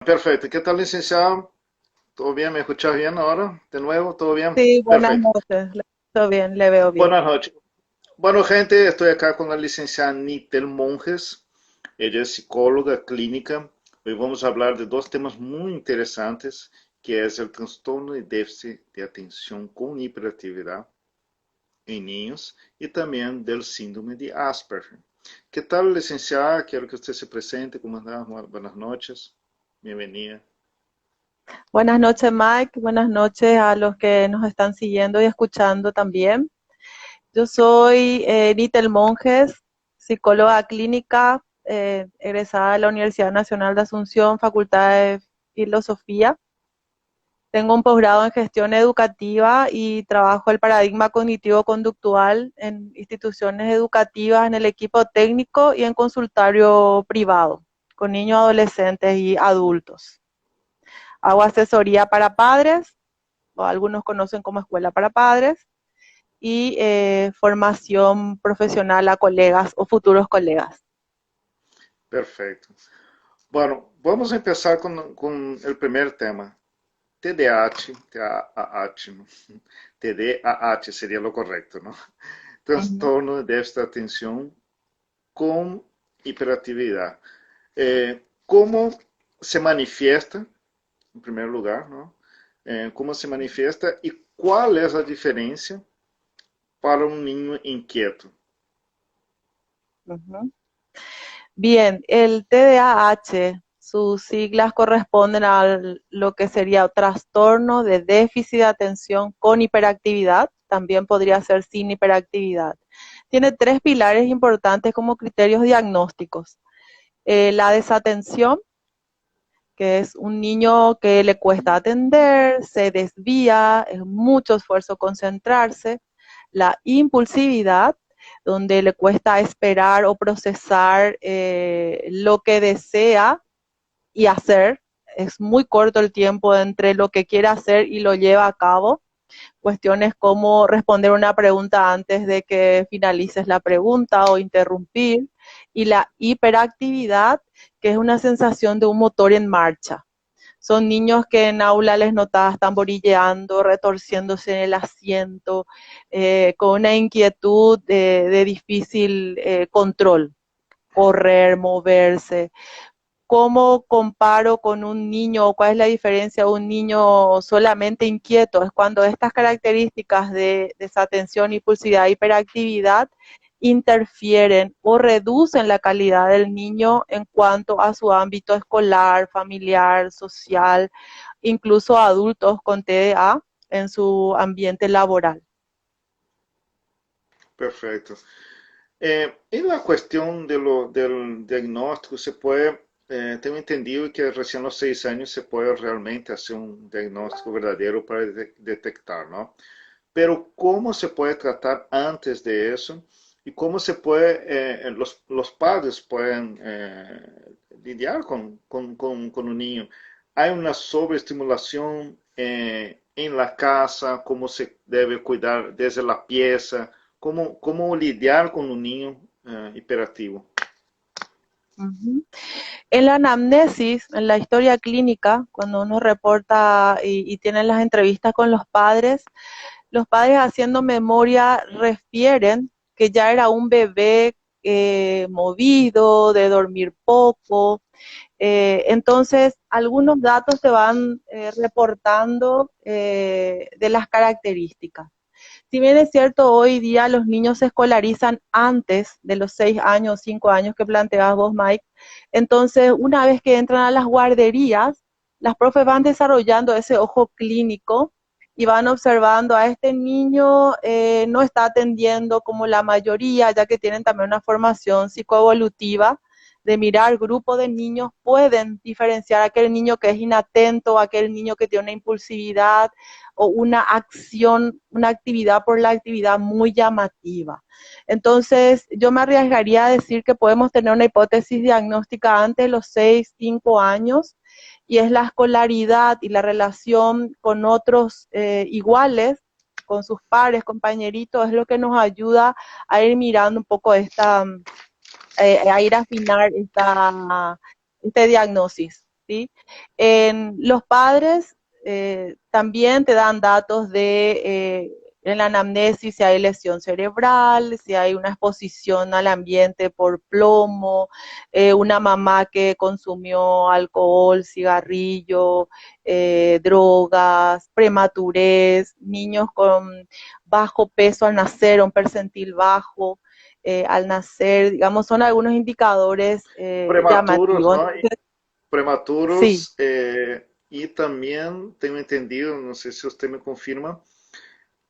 Perfecto. ¿Qué tal, licenciado? ¿Todo bien? ¿Me escuchas bien ahora? De nuevo, ¿todo bien? Sí, buenas Perfecto. noches. Le escucho bien, le veo bien. Buenas noches. Bueno, gente, estoy acá con la licenciada Nitel Monjes. Ella es psicóloga clínica. Hoy vamos a hablar de dos temas muy interesantes, que es el trastorno de déficit de atención con hiperactividad en niños y también del síndrome de Asperger. ¿Qué tal, licenciada? Quiero que usted se presente. ¿Cómo está? Buenas noches. Bienvenida. Buenas noches, Mike. Buenas noches a los que nos están siguiendo y escuchando también. Yo soy Nitel Monjes, psicóloga clínica, egresada de la Universidad Nacional de Asunción, Facultad de Filosofía. Tengo un posgrado en gestión educativa y trabajo el paradigma cognitivo-conductual en instituciones educativas, en el equipo técnico y en consultorio privado, con niños, adolescentes y adultos. Hago asesoría para padres, o algunos conocen como escuela para padres, y formación profesional a colegas o futuros colegas. Perfecto. Bueno, vamos a empezar con el primer tema. TDAH, TDAH, ¿no? TDAH sería lo correcto, ¿no? Ujú. Trastorno de déficit de atención con hiperactividad. ¿Cómo se manifiesta, en primer lugar, ¿no? ¿Cómo se manifiesta y cuál es la diferencia para un niño inquieto? Ujú. Bien, el TDAH, sus siglas corresponden a lo que sería trastorno de déficit de atención con hiperactividad, también podría ser sin hiperactividad. Tiene tres pilares importantes como criterios diagnósticos. La desatención, que es un niño que le cuesta atender, se desvía, es mucho esfuerzo concentrarse. La impulsividad, donde le cuesta esperar o procesar lo que desea y hacer. Es muy corto el tiempo entre lo que quiere hacer y lo lleva a cabo. Cuestiones como responder una pregunta antes de que finalices la pregunta o interrumpir. Y la hiperactividad, que es una sensación de un motor en marcha. Son niños que en aula les notas tamborilleando, retorciéndose en el asiento, con una inquietud de difícil control, correr, moverse. ¿Cómo comparo con un niño o cuál es la diferencia de un niño solamente inquieto? Es cuando estas características de desatención, impulsividad, hiperactividad interfieren o reducen la calidad del niño en cuanto a su ámbito escolar, familiar, social, incluso adultos con TDA en su ambiente laboral. Perfecto. En la cuestión del diagnóstico, se puede, tengo entendido que recién a los 6 años se puede realmente hacer un diagnóstico verdadero para detectar, ¿no? Pero ¿cómo se puede tratar antes de eso? ¿Y cómo se puede, los padres pueden lidiar con un niño? ¿Hay una sobreestimulación en la casa? ¿Cómo se debe cuidar desde la pieza? ¿Cómo lidiar con un niño hiperactivo? Ujú. En la anamnesis, en la historia clínica, cuando uno reporta y tienen las entrevistas con los padres haciendo memoria refieren que ya era un bebé movido, de dormir poco. Entonces, algunos datos se van reportando de las características. Si bien es cierto, hoy día los niños se escolarizan antes de los 6 años, 5 años que planteabas vos, Mike, entonces una vez que entran a las guarderías, las profes van desarrollando ese ojo clínico y van observando a este niño, no está atendiendo como la mayoría, ya que tienen también una formación psicoevolutiva de mirar grupo de niños, pueden diferenciar aquel niño que es inatento, aquel niño que tiene una impulsividad, o una acción, una actividad por la actividad muy llamativa. Entonces, yo me arriesgaría a decir que podemos tener una hipótesis diagnóstica antes de los 6, 5 años, y es la escolaridad y la relación con otros iguales, con sus pares, compañeritos, es lo que nos ayuda a ir mirando un poco a ir a afinar este diagnóstico. ¿sí? Los padres también te dan datos de en la anamnesis si hay lesión cerebral, si hay una exposición al ambiente por plomo, una mamá que consumió alcohol, cigarrillo, drogas, prematurez, niños con bajo peso al nacer, un percentil bajo al nacer, digamos, son algunos indicadores Prematuros, llamativos. ¿no? Entonces, sí, Prematuros, y también tengo entendido, no sé si usted me confirma,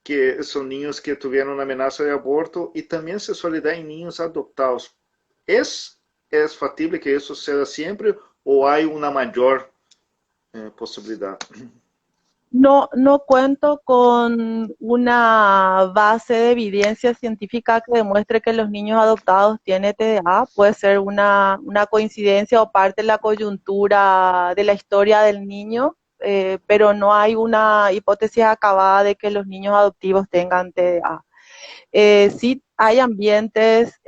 que son niños que tuvieron una amenaza de aborto y también se suele dar en niños adoptados. ¿Es factible que eso sea siempre o hay una mayor posibilidad? no, no cuento con una base de evidencia científica que demuestre que los niños adoptados tienen TDA. Puede ser una coincidencia o parte de la coyuntura de la historia del niño, pero no hay una hipótesis acabada de que los niños adoptivos tengan TDA. Sí hay ambientes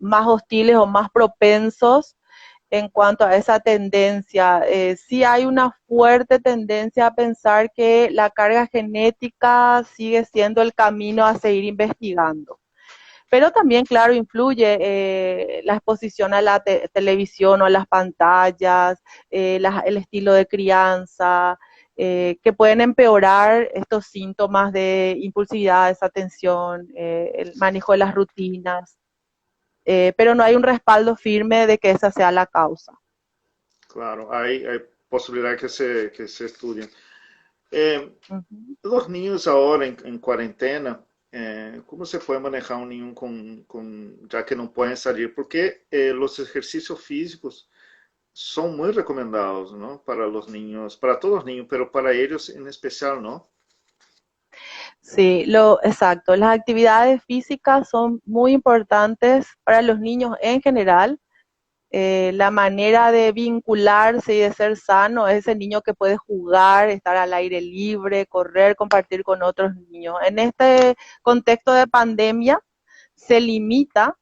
más hostiles o más propensos en cuanto a esa tendencia. Sí hay una fuerte tendencia a pensar que la carga genética sigue siendo el camino a seguir investigando. Pero también, claro, influye la exposición a la televisión o a las pantallas, el estilo de crianza, que pueden empeorar estos síntomas de impulsividad, desatención, el manejo de las rutinas, pero no hay un respaldo firme de que esa sea la causa. Claro, hay posibilidad que se estudien. Uh -huh. Los niños ahora en cuarentena, ¿cómo se puede manejar un niño ya que no pueden salir? Porque los ejercicios físicos son muy recomendados, ¿no? Para los niños, para todos los niños, pero para ellos en especial, ¿no? Sí, exacto. Las actividades físicas son muy importantes para los niños en general. La manera de vincularse y de ser sano es ese niño que puede jugar, estar al aire libre, correr, compartir con otros niños. En este contexto de pandemia se limita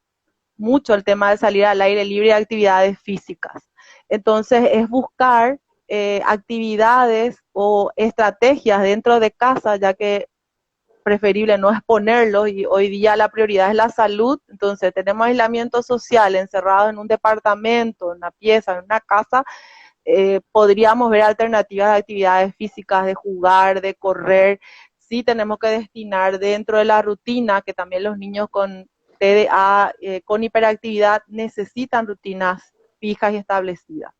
mucho el tema de salir al aire libre y actividades físicas. Entonces es buscar actividades o estrategias dentro de casa, ya que preferible no exponerlos y hoy día la prioridad es la salud, entonces tenemos aislamiento social encerrado en un departamento, en una pieza, en una casa, podríamos ver alternativas de actividades físicas, de jugar, de correr, sí tenemos que destinar dentro de la rutina, que también los niños con TDA, con hiperactividad, necesitan rutinas fijas y establecidas.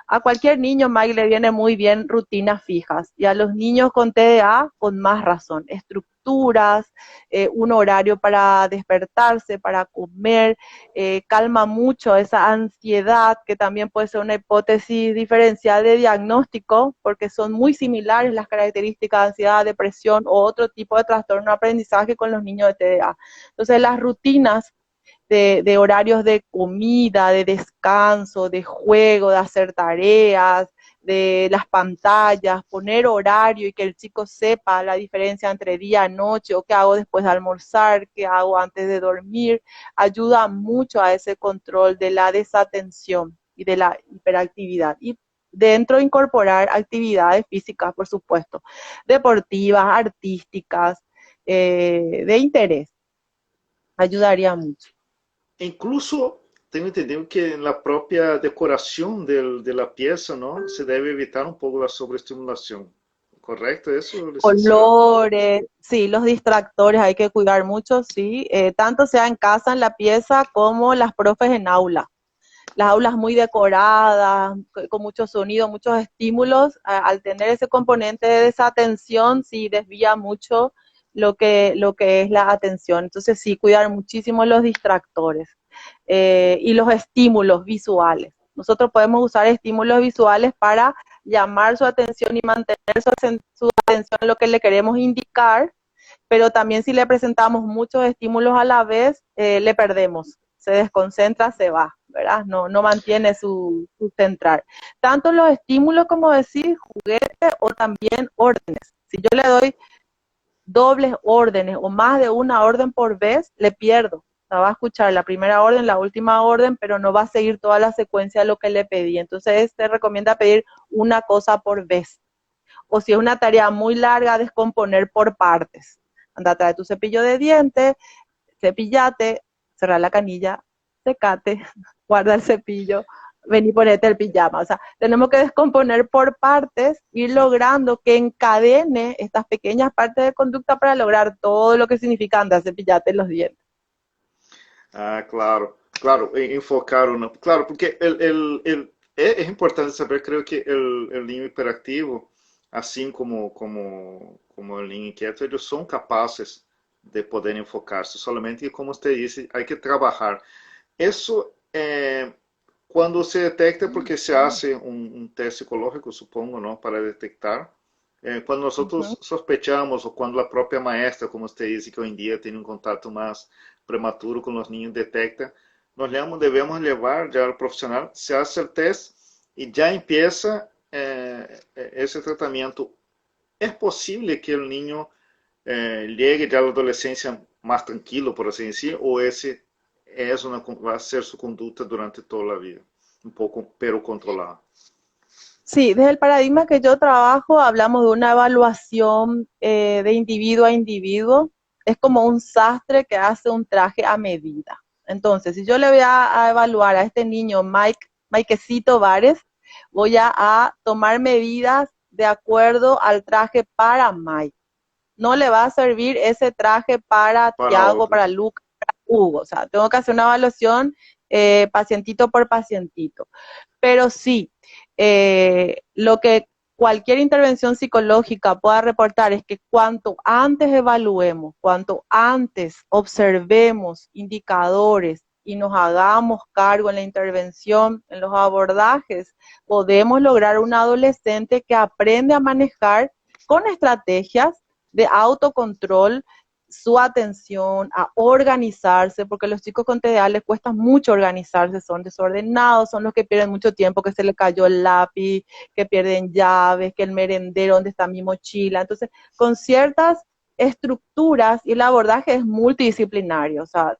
A cualquier niño, Mike, le viene muy bien rutinas fijas y a los niños con TDA con más razón, estructuras, un horario para despertarse, para comer, calma mucho esa ansiedad que también puede ser una hipótesis diferencial de diagnóstico porque son muy similares las características de ansiedad, depresión o otro tipo de trastorno de aprendizaje con los niños de TDA. Entonces las rutinas de horarios de comida, de descanso, de juego, de hacer tareas, de las pantallas, poner horario y que el chico sepa la diferencia entre día y noche, o qué hago después de almorzar, qué hago antes de dormir, ayuda mucho a ese control de la desatención y de la hiperactividad. Y dentro incorporar actividades físicas, por supuesto, deportivas, artísticas, de interés, ayudaría mucho. Incluso tengo entendido que en la propia decoración de la pieza, ¿no? Se debe evitar un poco la sobreestimulación. ¿Correcto eso, licenciado? Colores, sí, los distractores hay que cuidar mucho, sí, tanto sea en casa, en la pieza, como las profes en aula. Las aulas muy decoradas, con mucho sonido, muchos estímulos, al tener ese componente de desatención, sí desvía mucho lo que es la atención. Entonces sí, cuidar muchísimo los distractores y los estímulos visuales. Nosotros podemos usar estímulos visuales para llamar su atención y mantener su atención en lo que le queremos indicar, pero también si le presentamos muchos estímulos a la vez, le perdemos, se desconcentra, se va, ¿verdad? No, no mantiene su centrar. Tanto los estímulos como decir juguetes o también órdenes. Si yo le doy dobles órdenes o más de una orden por vez, le pierdo. sea, va a escuchar la primera orden, la última orden, pero no va a seguir toda la secuencia de lo que le pedí. Entonces se recomienda pedir una cosa por vez. O si es una tarea muy larga, descomponer por partes. Anda, trae tu cepillo de dientes, cepillate, cerrar la canilla, secate, guarda el cepillo, ven y ponete el pijama. O sea, tenemos que descomponer por partes, ir logrando que encadene estas pequeñas partes de conducta para lograr todo lo que significa andar cepillate los dientes. Ah, claro, claro, enfocar o não. Claro, porque é importante saber, creio que o ninho hiperativo, assim como o ninho inquieto, eles são capazes de poder enfocar-se, solamente que, como você disse, há que trabalhar. Isso quando se detecta, porque se hace um teste psicológico, supongo, não, para detectar. Quando nós Ujú. sospechamos, ou quando a própria maestra, como você disse, que hoje em dia tem um contato mais prematuro com os ninhos, detecta, nós devemos levar já ao profissional, se hace o teste e já empieza esse tratamento. É possível que o ninho llegue já à adolescência mais tranquilo, por assim dizer, ou esse vai ser sua conduta durante toda a vida, um pouco pero controlada. Sí, desde el paradigma que yo trabajo hablamos de una evaluación de individuo a individuo. Es como un sastre que hace un traje a medida. Entonces, si yo le voy a evaluar a este niño Maikecito Vares, voy a tomar medidas de acuerdo al traje para Mike. No le va a servir ese traje para Para Tiago, outro. para Lucas, para Hugo. O sea, tengo que hacer una evaluación pacientito por pacientito. Pero sí, lo que cualquier intervención psicológica pueda reportar es que cuanto antes evaluemos, cuanto antes observemos indicadores y nos hagamos cargo en la intervención, en los abordajes, podemos lograr un adolescente que aprende a manejar con estrategias de autocontrol su atención, a organizarse, porque los chicos con TDA les cuesta mucho organizarse, son desordenados, son los que pierden mucho tiempo, que se le cayó el lápiz, que pierden llaves, que el merendero, donde está mi mochila. Entonces, con ciertas estructuras, y el abordaje es multidisciplinario, o sea,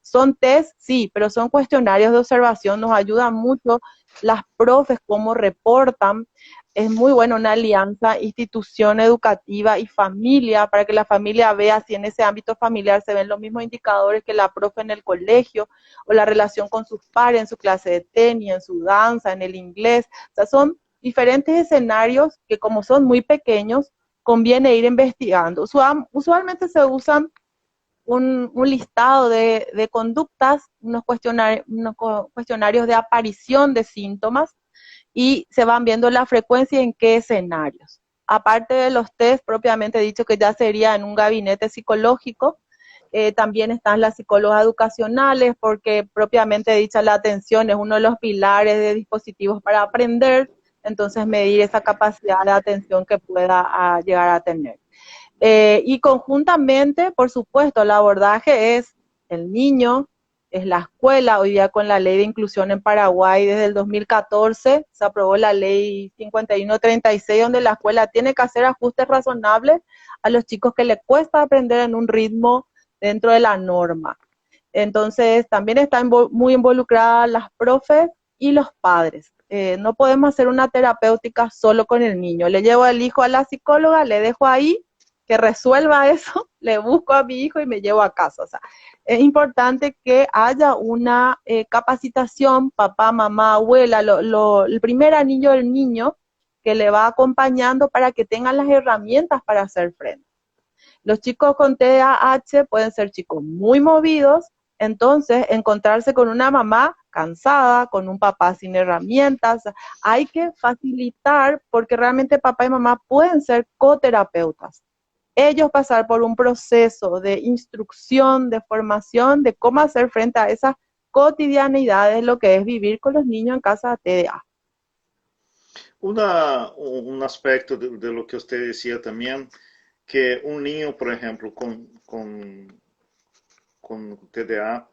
son test, sí, pero son cuestionarios de observación, nos ayudan mucho las profes cómo reportan. Es muy buena una alianza institución educativa y familia para que la familia vea si en ese ámbito familiar se ven los mismos indicadores que la profe en el colegio, o la relación con sus pares en su clase de tenis, en su danza, en el inglés. O sea, son diferentes escenarios que, como son muy pequeños, conviene ir investigando. Usualmente se usan un listado de conductas, unos cuestionarios de aparición de síntomas, y se van viendo la frecuencia y en qué escenarios. Aparte de los test propiamente dicho, que ya sería en un gabinete psicológico, también están las psicólogas educacionales, porque propiamente dicha la atención es uno de los pilares de dispositivos para aprender, entonces medir esa capacidad de atención que pueda llegar a tener. Y conjuntamente, por supuesto, el abordaje es el niño, es la escuela. Hoy día, con la ley de inclusión en Paraguay desde el 2014, se aprobó la ley 5136, donde la escuela tiene que hacer ajustes razonables a los chicos que les cuesta aprender en un ritmo dentro de la norma. Entonces, también están muy involucradas las profes y los padres. No podemos hacer una terapéutica solo con el niño. Le llevo al hijo a la psicóloga, le dejo ahí que resuelva eso, le busco a mi hijo y me llevo a casa. O sea, es importante que haya una capacitación, papá, mamá, abuela, el primer anillo del niño, que le va acompañando para que tengan las herramientas para hacer frente. Los chicos con TDAH pueden ser chicos muy movidos, entonces encontrarse con una mamá cansada, con un papá sin herramientas, hay que facilitar, porque realmente papá y mamá pueden ser coterapeutas. Ellos pasar por un proceso de instrucción, de formación, de cómo hacer frente a esas cotidianidades, lo que es vivir con los niños en casa de TDA. Un aspecto de lo que usted decía también, que un niño, por ejemplo, con TDA,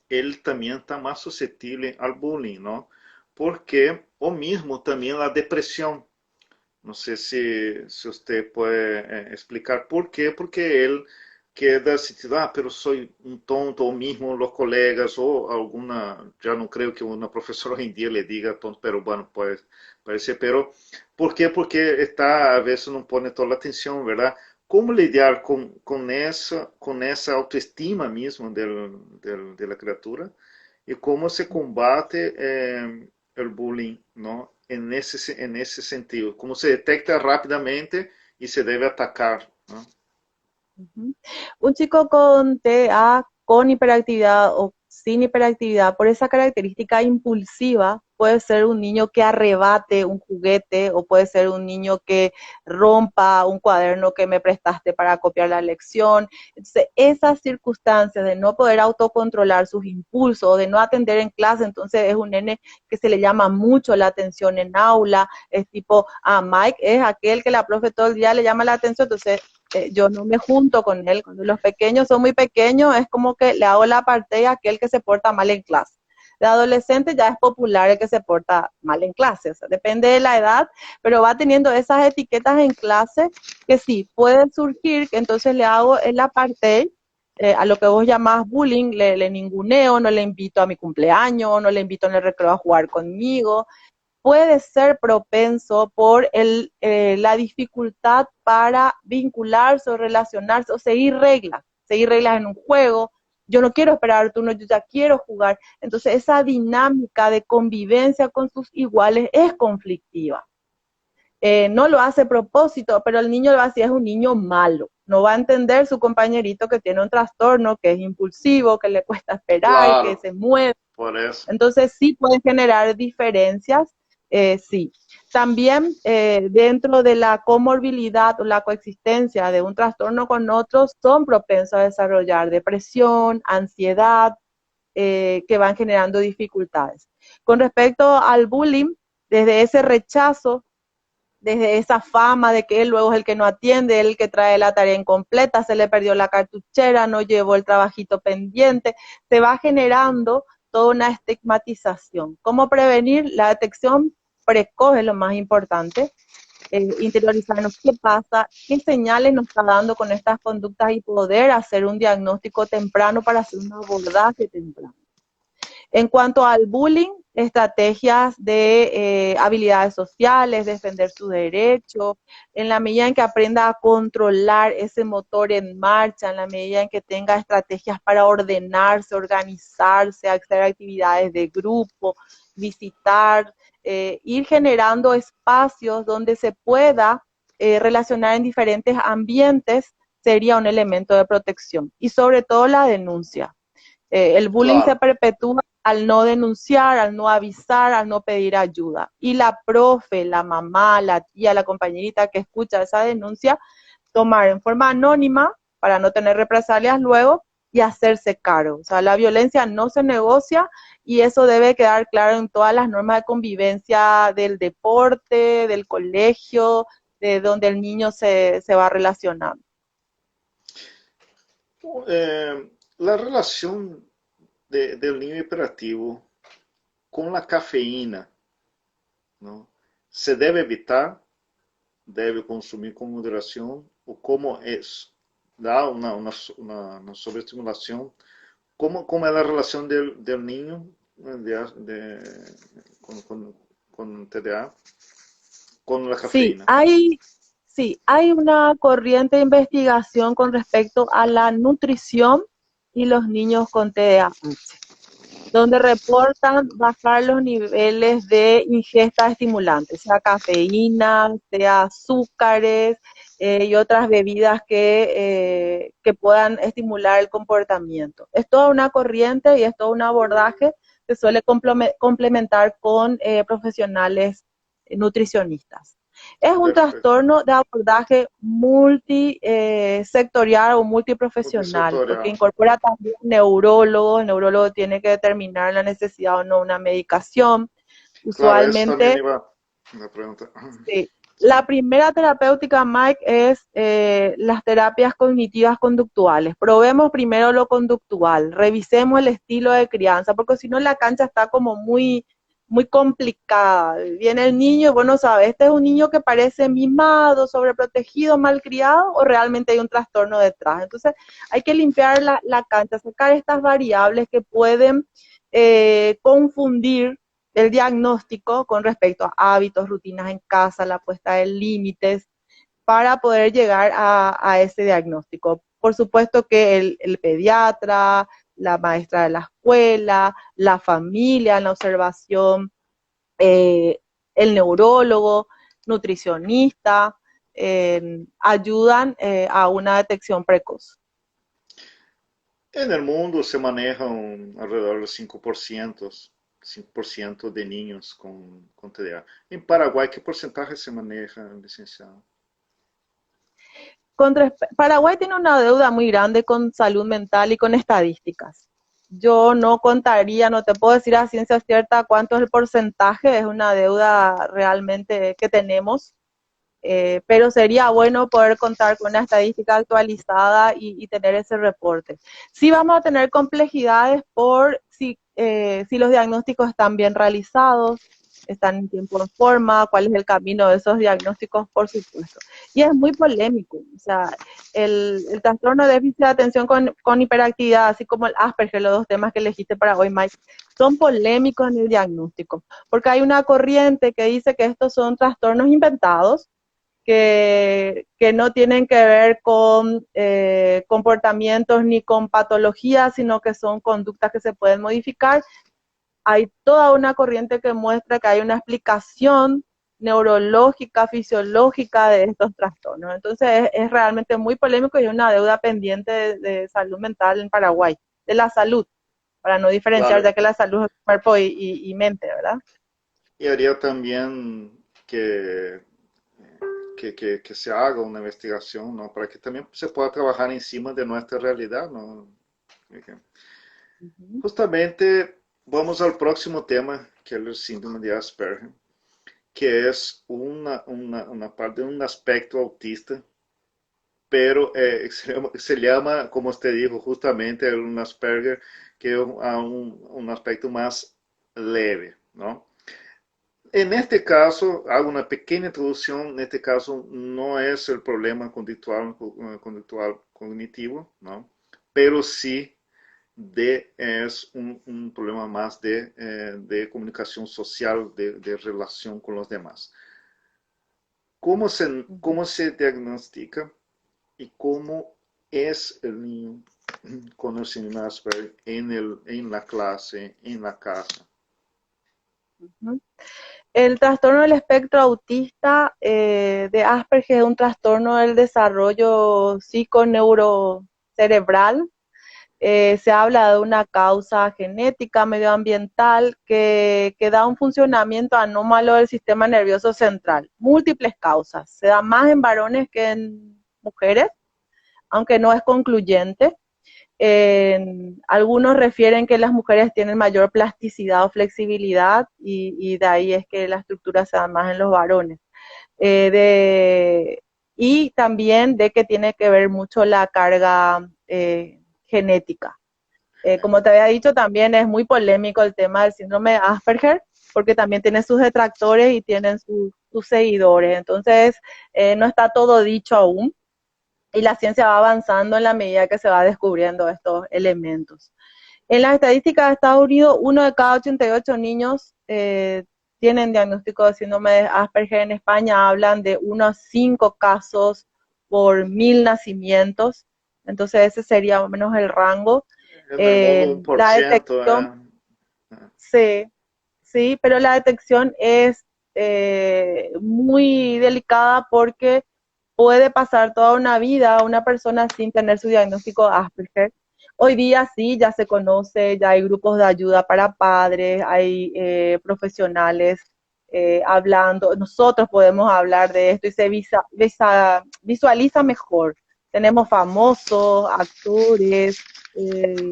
él también está más susceptible al bullying, ¿no? Porque, o mismo también la depresión. No sé si usted puede explicar por qué, porque él que da sentido, pero soy un tonto, o mismo los colegas, o alguna, ya no creo que una profesora hoy en día le diga tonto, pero bueno, puede parecer, pero ¿por qué? Porque está, a veces no pone toda la atención, ¿verdad? ¿Cómo lidiar con esa autoestima mismo de la criatura? Y cómo se combate el bullying, ¿no? En ese sentido, cómo se detecta rápidamente y se debe atacar, ¿no? Ujú. Un chico con TEA, con hiperactividad o sin hiperactividad, por esa característica impulsiva, puede ser un niño que arrebate un juguete o puede ser un niño que rompa un cuaderno que me prestaste para copiar la lección. Entonces, esas circunstancias de no poder autocontrolar sus impulsos, de no atender en clase, entonces es un nene que se le llama mucho la atención en aula, es tipo, Mike es aquel que la profe todo el día le llama la atención, entonces yo no me junto con él. Cuando los pequeños son muy pequeños, es como que le hago la parte a aquel que se porta mal en clase. De adolescente ya es popular el que se porta mal en clase, o sea, depende de la edad, pero va teniendo esas etiquetas en clase que sí, pueden surgir, que entonces le hago el apartheid, a lo que vos llamás bullying, le ninguneo, no le invito a mi cumpleaños, no le invito en el recreo a jugar conmigo, puede ser propenso por la dificultad para vincularse o relacionarse o seguir reglas en un juego. Yo no quiero esperar turno, yo ya quiero jugar. Entonces esa dinámica de convivencia con sus iguales es conflictiva. No lo hace a propósito, pero el niño lo hace, es un niño malo. No va a entender su compañerito que tiene un trastorno, que es impulsivo, que le cuesta esperar, que Claro, se mueve. por eso. Entonces sí puede generar diferencias, sí. También dentro de la comorbilidad o la coexistencia de un trastorno con otros, son propensos a desarrollar depresión, ansiedad, que van generando dificultades. Con respecto al bullying, desde ese rechazo, desde esa fama de que él luego es el que no atiende, él el que trae la tarea incompleta, se le perdió la cartuchera, no llevó el trabajito pendiente, se va generando toda una estigmatización. ¿Cómo prevenir? La detección precoz es lo más importante, interiorizarnos qué pasa, qué señales nos está dando con estas conductas y poder hacer un diagnóstico temprano para hacer un abordaje temprano. En cuanto al bullying, estrategias de habilidades sociales, defender su derecho, en la medida en que aprenda a controlar ese motor en marcha, en la medida en que tenga estrategias para ordenarse, organizarse, hacer actividades de grupo, visitar, ir generando espacios donde se pueda relacionar en diferentes ambientes, sería un elemento de protección. Y sobre todo la denuncia. El bullying se Claro, perpetúa al no denunciar, al no avisar, al no pedir ayuda. Y la profe, la mamá, la tía, la compañerita que escucha esa denuncia, tomar en forma anónima para no tener represalias luego y hacerse cargo. O sea, la violencia no se negocia y eso debe quedar claro en todas las normas de convivencia del deporte, del colegio, de donde el niño se va relacionando. la relación del niño hiperactivo con la cafeína, ¿no? Se debe evitar, debe consumir con moderación, o cómo es, da una sobreestimulación. ¿Cómo es la relación del niño con TDA con la Sí, cafeína? hay una corriente de investigación con respecto a la nutrición y los niños con TDAH, donde reportan bajar los niveles de ingesta de estimulantes, sea cafeína, sea azúcares y otras bebidas que puedan estimular el comportamiento. Es toda una corriente y es todo un abordaje que suele complementar con profesionales nutricionistas. Es un Perfecto. trastorno de abordaje multisectorial o multiprofesional, porque Multisectorial. incorpora también neurólogos, el neurólogo tiene que determinar la necesidad o no de una medicación. Claro, eso también Usualmente, iba a preguntar. sí. La primera terapéutica, Mike, es las terapias cognitivas conductuales. Probemos primero lo conductual, revisemos el estilo de crianza, porque si no la cancha está como muy muy complicada. Viene el niño y bueno, sabes, este es un niño que parece mimado, sobreprotegido, malcriado, o realmente hay un trastorno detrás. Entonces hay que limpiar la cancha, sacar estas variables que pueden confundir el diagnóstico con respecto a hábitos, rutinas en casa, la puesta de límites, para poder llegar a ese diagnóstico. Por supuesto que el pediatra, la maestra de la escuela, la familia en la observación, el neurólogo, nutricionista, ayudan a una detección precoz. En el mundo se maneja alrededor del 5% de niños con TDA. En Paraguay, ¿qué porcentaje se maneja, licenciado? Paraguay tiene una deuda muy grande con salud mental y con estadísticas. Yo no contaría, no te puedo decir a ciencia cierta cuánto es el porcentaje, es una deuda realmente que tenemos, pero sería bueno poder contar con una estadística actualizada y tener ese reporte. Sí vamos a tener complejidades por si los diagnósticos están bien realizados, están en tiempo en forma, cuál es el camino de esos diagnósticos, por supuesto. Y es muy polémico, o sea, el trastorno de déficit de atención con hiperactividad, así como el Asperger, los dos temas que elegiste para hoy, Mike, son polémicos en el diagnóstico, porque hay una corriente que dice que estos son trastornos inventados, que no tienen que ver con comportamientos ni con patologías, sino que son conductas que se pueden modificar. Hay toda una corriente que muestra que hay una explicación neurológica, fisiológica de estos trastornos. Entonces es realmente muy polémico y es una deuda pendiente de salud mental en Paraguay, de la salud, para no diferenciar, Claro, ya que la salud es cuerpo y mente, ¿verdad? y haría también que se haga una investigación, ¿no? Para que también se pueda trabajar encima de nuestra realidad, ¿no? Uh -huh. Justamente vamos al próximo tema, que es el síndrome de Asperger, que es una parte, un aspecto autista, pero se llama, como usted dijo, justamente un Asperger, que es un aspecto más leve, ¿no? En este caso, hago una pequeña introducción, en este caso no es el problema conductual cognitivo, ¿no? Pero sí es un problema más de comunicación social, de relación con los demás. Uh -huh. ¿Cómo se diagnostica y cómo es el niño con el síndrome de Asperger en la clase, en la casa? Uh -huh. El trastorno del espectro autista de Asperger es un trastorno del desarrollo psiconeurocerebral. Se habla de una causa genética, medioambiental, que da un funcionamiento anómalo del sistema nervioso central. Múltiples causas. Se da más en varones que en mujeres, aunque no es concluyente. Algunos refieren que las mujeres tienen mayor plasticidad o flexibilidad y de ahí es que la estructura se da más en los varones. Y también de que tiene que ver mucho la carga genética. Como te había dicho, también es muy polémico el tema del síndrome de Asperger, porque también tiene sus detractores y tienen sus seguidores. Entonces, no está todo dicho aún y la ciencia va avanzando en la medida que se va descubriendo estos elementos. En las estadísticas de Estados Unidos, 1 de cada 88 niños tienen diagnóstico de síndrome de Asperger. En España hablan de unos 5 casos por 1000 nacimientos. Entonces ese sería más o menos el rango. En el mundo un por La ciento, detección, sí, sí, pero la detección es muy delicada porque puede pasar toda una vida una persona sin tener su diagnóstico de Asperger. Hoy día sí, ya se conoce, ya hay grupos de ayuda para padres, hay profesionales hablando, nosotros podemos hablar de esto y se visualiza mejor. Tenemos famosos, actores,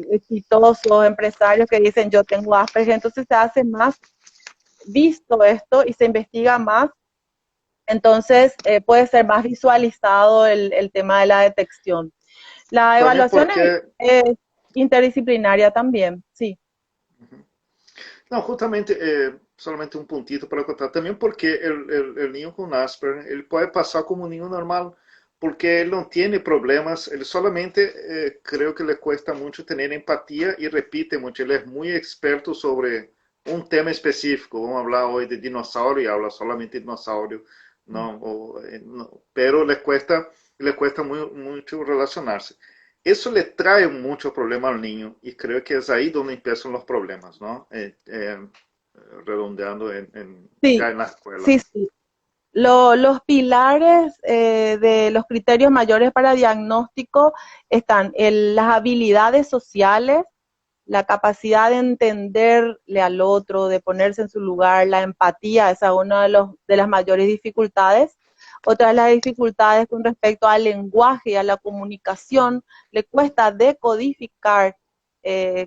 exitosos, empresarios que dicen yo tengo Asperger, entonces se hace más visto esto y se investiga más, entonces puede ser más visualizado el tema de la detección. La también evaluación porque, es interdisciplinaria también, sí. no, justamente solamente un puntito para contar, también porque el niño con Asperger, él puede pasar como un niño normal, porque él no tiene problemas, él solamente creo que le cuesta mucho tener empatía y repite mucho, él es muy experto sobre un tema específico, vamos a hablar hoy de dinosaurio y habla solamente de dinosaurio, no, no, pero le cuesta mucho relacionarse. Eso le trae mucho problema al niño y creo que es ahí donde empiezan los problemas, ¿no? Redondeando ya Sí, en la escuela. sí, sí. Los pilares de los criterios mayores para diagnóstico están las habilidades sociales, la capacidad de entenderle al otro, de ponerse en su lugar, la empatía, esa es una de las mayores dificultades. Otra de las dificultades con respecto al lenguaje y a la comunicación, le cuesta decodificar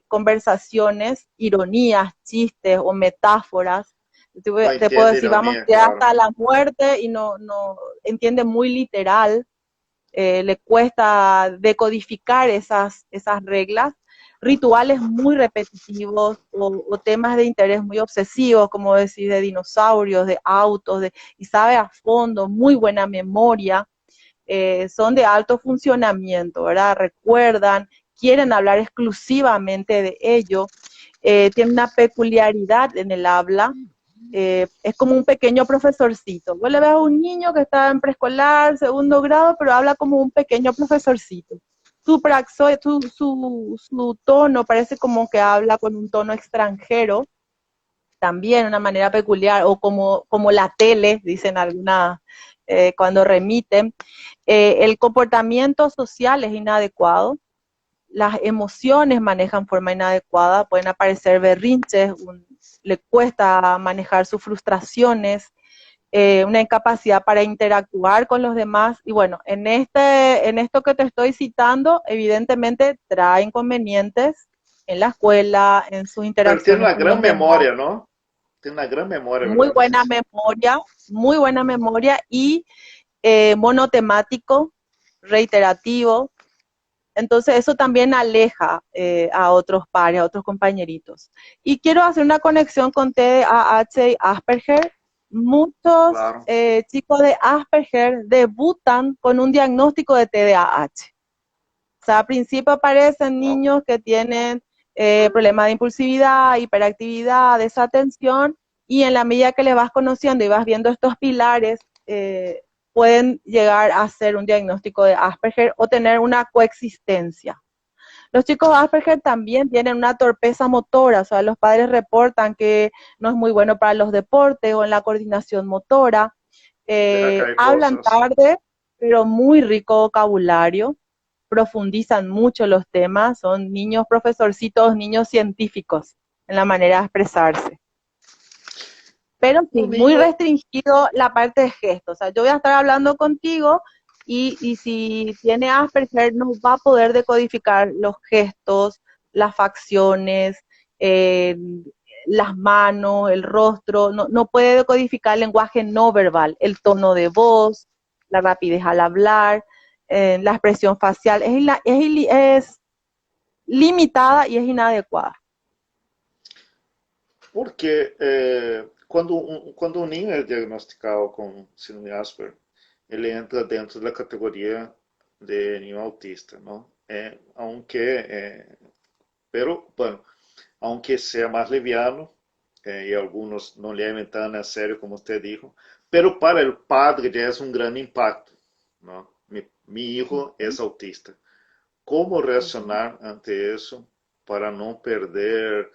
conversaciones, ironías, chistes o metáforas. No Te puedo entiende decir, vamos ironía, ya claro. hasta la muerte y no entiende muy literal, le cuesta decodificar esas reglas, rituales muy repetitivos o temas de interés muy obsesivos, como decir, de dinosaurios, de autos, y sabe a fondo, muy buena memoria, son de alto funcionamiento, ¿verdad? Recuerdan, quieren hablar exclusivamente de ello, tienen una peculiaridad en el habla, es como un pequeño profesorcito. Vos le ves a un niño que está en preescolar, segundo grado, pero habla como un pequeño profesorcito. Su tono parece como que habla con un tono extranjero, también de una manera peculiar, o como la tele, dicen algunas, cuando remiten. El comportamiento social es inadecuado, las emociones manejan forma inadecuada, pueden aparecer berrinches, le cuesta manejar sus frustraciones, una incapacidad para interactuar con los demás. Y bueno, en esto que te estoy citando, evidentemente trae inconvenientes en la escuela, en sus Pero tiene interacciones una con gran los demás. memoria, ¿no? Tiene una gran memoria, Muy ¿verdad? buena memoria, muy buena memoria y monotemático, reiterativo. Entonces eso también aleja a otros pares, a otros compañeritos. Y quiero hacer una conexión con TDAH y Asperger. Muchos Claro. chicos de Asperger debutan con un diagnóstico de TDAH. O sea, al principio aparecen Wow. niños que tienen problemas de impulsividad, hiperactividad, desatención, y en la medida que le vas conociendo y vas viendo estos pilares, pueden llegar a hacer un diagnóstico de Asperger o tener una coexistencia. Los chicos Asperger también tienen una torpeza motora, o sea, los padres reportan que no es muy bueno para los deportes o en la coordinación motora, Deja caer hablan cosas. tarde, pero muy rico vocabulario, profundizan mucho los temas, son niños profesorcitos, niños científicos en la manera de expresarse. Pero sí, Un muy niño, restringido la parte de gestos. O sea, yo voy a estar hablando contigo y si tiene Asperger no va a poder decodificar los gestos, las facciones, eh, las manos, el rostro, no puede decodificar el lenguaje no verbal, el tono de voz, la rapidez al hablar, la expresión facial, es limitada y es inadecuada. porque quando um niño é diagnosticado com síndrome de Asperger, ele entra dentro da categoria de niño autista, não? Aunque, pero, bueno, aunque sea más liviano, y algunos no le lleven tan a serio como usted dijo, pero para el padre ya es un gran impacto, ¿no? Mi hijo es autista. ¿Cómo reaccionar ante eso para no perder,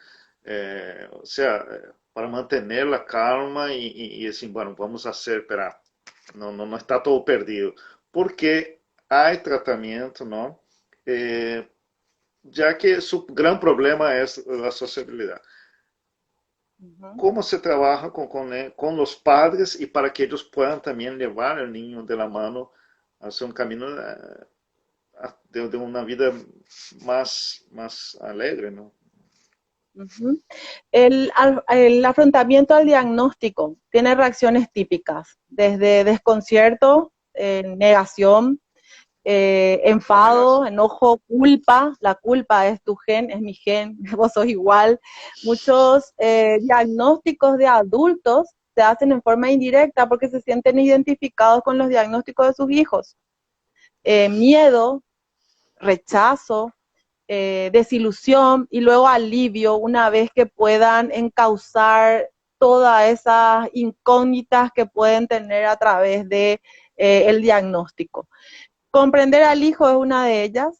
o sea, para mantener la calma y decir, bueno, vamos a hacer, espera, no está todo perdido, porque hay tratamiento, ¿no? Ya que su gran problema es la sociabilidad. Ujú. ¿Cómo se trabaja con los padres y para que ellos puedan también llevar al niño de la mano hacia un camino de una vida más alegre, ¿no? Ujú. El afrontamiento al diagnóstico tiene reacciones típicas, desde desconcierto, negación, enfado, enojo, culpa. La culpa es tu gen, es mi gen, vos sos igual. Muchos diagnósticos de adultos se hacen en forma indirecta porque se sienten identificados con los diagnósticos de sus hijos. Miedo, rechazo, desilusión y luego alivio una vez que puedan encauzar todas esas incógnitas que pueden tener a través de el diagnóstico. Comprender al hijo es una de ellas,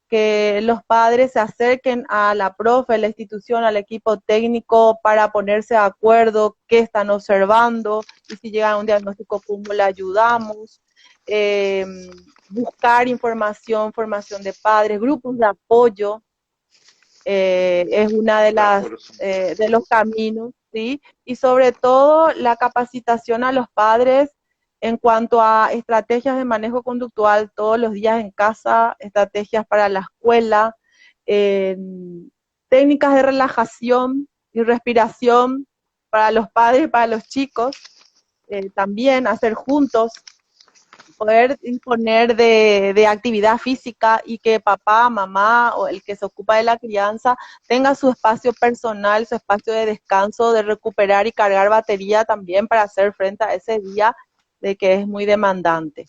que los padres se acerquen a la profe, a la institución, al equipo técnico para ponerse de acuerdo qué están observando y si llegan a un diagnóstico, cómo le ayudamos. Eh, Buscar información, formación de padres, grupos de apoyo, es una de De las acuerdo. de los caminos, ¿sí? Y sobre todo la capacitación a los padres en cuanto a estrategias de manejo conductual todos los días en casa, estrategias para la escuela, eh, técnicas de relajación y respiración para los padres y para los chicos, también hacer juntos, poder disponer de actividad física y que papá, mamá o el que se ocupa de la crianza tenga su espacio personal, su espacio de descanso, de recuperar y cargar batería también para hacer frente a ese día de que es muy demandante.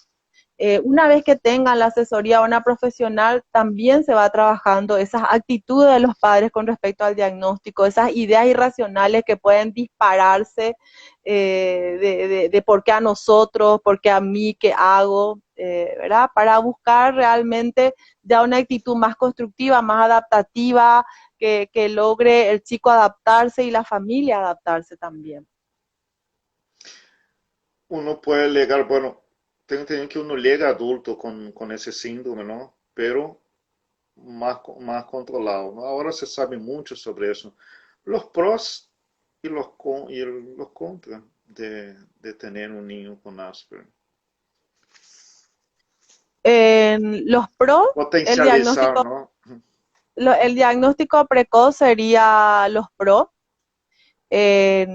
Una vez que tengan la asesoría a una profesional, también se va trabajando esas actitudes de los padres con respecto al diagnóstico, esas ideas irracionales que pueden dispararse de por qué a nosotros, por qué a mí, qué hago, ¿verdad? Para buscar realmente ya una actitud más constructiva, más adaptativa, que logre el chico adaptarse y la familia adaptarse también. Uno puede llegar, bueno, tengo entendido que uno llega adulto con ese síndrome, ¿no? Pero más controlado, ¿no? Ahora se sabe mucho sobre eso. Los pros los contras de tener un niño con Asperger. Los pros, el Potencializar, diagnóstico ¿no? el diagnóstico precoz sería los PRO. Eh,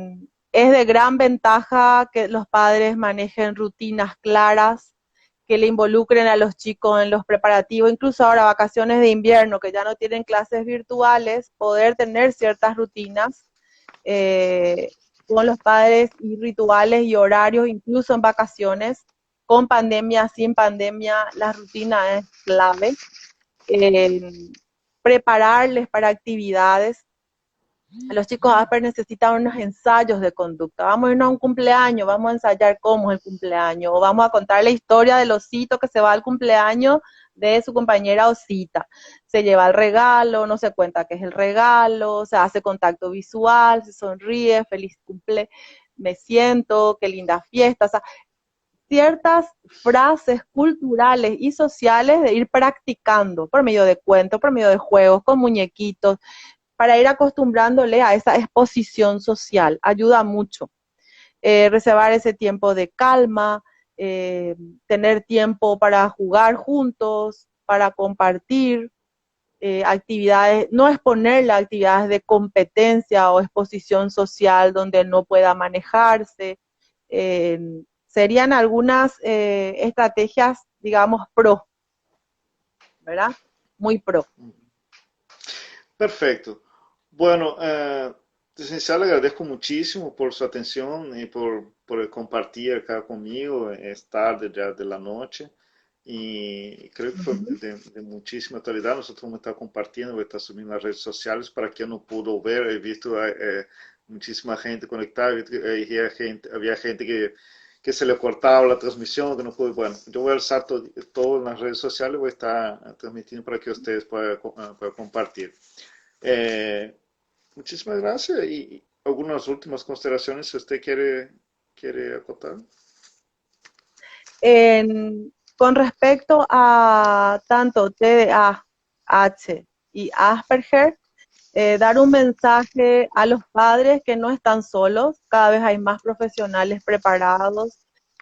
es de gran ventaja que los padres manejen rutinas claras, que le involucren a los chicos en los preparativos, incluso ahora vacaciones de invierno, que ya no tienen clases virtuales, poder tener ciertas rutinas con los padres y rituales y horarios, incluso en vacaciones, con pandemia, sin pandemia, la rutina es clave. Eh, Prepararles para actividades. Los chicos Asper necesitan unos ensayos de conducta. Vamos a irnos a un cumpleaños, vamos a ensayar cómo es el cumpleaños, o vamos a contar la historia del osito que se va al cumpleaños de su compañera osita. Se lleva el regalo, no se cuenta qué es el regalo, se hace contacto visual, se sonríe, feliz cumple, me siento, qué linda fiesta. O sea, ciertas frases culturales y sociales de ir practicando por medio de cuentos, por medio de juegos, con muñequitos, para ir acostumbrándole a esa exposición social. Ayuda mucho. Reservar ese tiempo de calma, tener tiempo para jugar juntos, para compartir actividades, no exponerle a actividades de competencia o exposición social donde no pueda manejarse. Eh, Serían algunas estrategias, digamos, pro, ¿verdad? Muy pro. Perfecto. Bueno, licenciado, le agradezco muchísimo por su atención y por el compartir acá conmigo. Es tarde ya de la noche y creo que fue Ujú. de muchísima utilidad. Nosotros vamos a estar compartiendo, voy a estar subiendo las redes sociales para quien no pudo ver. He visto muchísima gente conectada, había gente que se le cortaba la transmisión, que no pudo. Bueno, yo voy a alzar todo en las redes sociales, voy a estar transmitiendo para que ustedes puedan compartir. Eh, Muchísimas gracias y algunas últimas consideraciones si usted quiere acotar. Con respecto a tanto TDAH y Asperger, dar un mensaje a los padres que no están solos, cada vez hay más profesionales preparados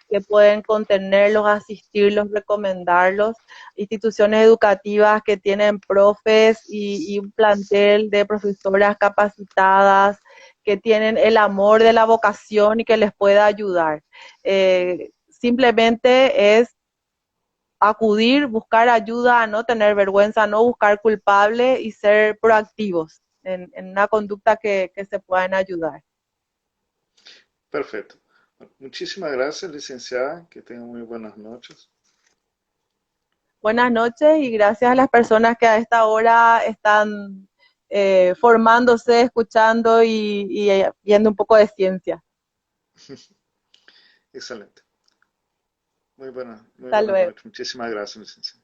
que pueden contenerlos, asistirlos, recomendarlos, instituciones educativas que tienen profes y un plantel de profesoras capacitadas que tienen el amor de la vocación y que les pueda ayudar. Simplemente es acudir, buscar ayuda, no tener vergüenza, no buscar culpable y ser proactivos en una conducta que se puedan ayudar. Perfecto. Muchísimas gracias, licenciada. Que tenga muy buenas noches. Buenas noches y gracias a las personas que a esta hora están formándose, escuchando y viendo un poco de ciencia. Excelente. Muy Hasta buenas luego. noches. Muchísimas gracias, licenciada.